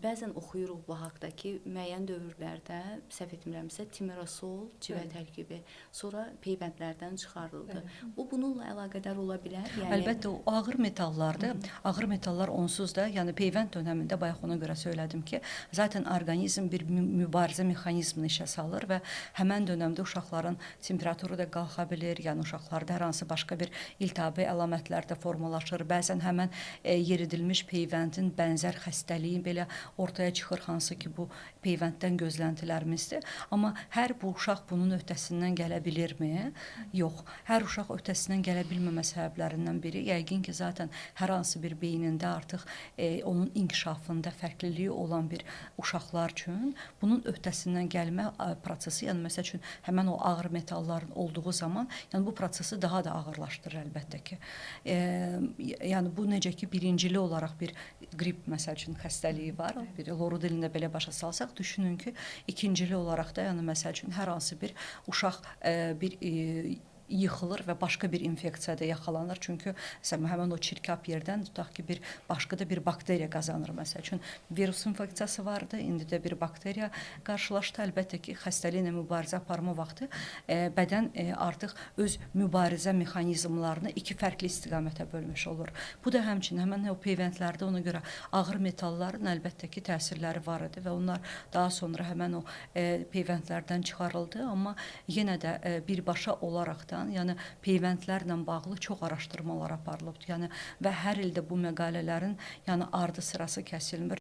bəzən oxuyuruq bu haqda ki, müəyyən dövrlərdə, səhv etmirəmsə, timerosol, civə tərkibi, sonra peyvəndlərdən çıxarıldı. Bu bununla əlaqədar ola bilər? Əlbəttə, o ağır metallardır. Ağır metallar onsuz da, yəni peyvənd dönəmində, bayaq ona görə söylədim ki, zaten orqanizm bir mübarizə mexanizmini işə salır və həmən dönəmdə uşaqların temperaturu da qalxa bilir, yəni uşaqlarda hər hansı başqa bir iltihabi əlamətlər də formalaşır. Bəzən həmən yeridilmiş peyvəndin bənzər xəstəliyin belə ortaya çıxır, hansı ki, bu peyvənddən gözləntilərimizdir. Amma hər bu uşaq bunun öhdəsindən gələ bilirmi? Yox. Hər uşaq öhdəsindən gələ bilməmə səbəblərindən biri yəqin ki, zaten hər hansı bir beynində artıq onun inkişafında fərqliliyi olan bir uşaqlar üçün bunun öhdəsindən gəlmə prosesi, yəni məsəl üçün həmən o ağır metalların olduğu zaman, yəni bu prosesi daha da ağırlaşdırır əlbəttə ki. Yəni bu necə ki, birincili olaraq bir qrip məsəl üçün xəstəliyi var, bir loru dilində belə başa salsaq, düşünün ki, ikincili olaraq da, yəni məsəl üçün hər hansı bir uşaq bir yıxılır və başqa bir infeksiyada yaxalanır. Çünki həmən o çirkab yerdən tutaq ki, bir başqa da bir bakteriya qazanır. Məsəl üçün virus infeksiyası vardı, indi də bir bakteriya qarşılaşdı. Əlbəttə ki, xəstəliklə mübarizə aparma vaxtı bədən artıq öz mübarizə mexanizmlarını iki fərqli istiqamətə bölmüş olur. Bu da həmçinin həmən o peyvəndlərdə ona görə ağır metalların əlbəttə ki, təsirləri var idi və onlar daha sonra həmən o peyvəndlərdən çıxarıldı. Amma yenə də birbaşa olaraq da, yəni peyvəndlərlə bağlı çox araşdırmalar aparılıbdır. Yəni və hər ildə bu məqalələrin yəni ardı sırası kəsilmir.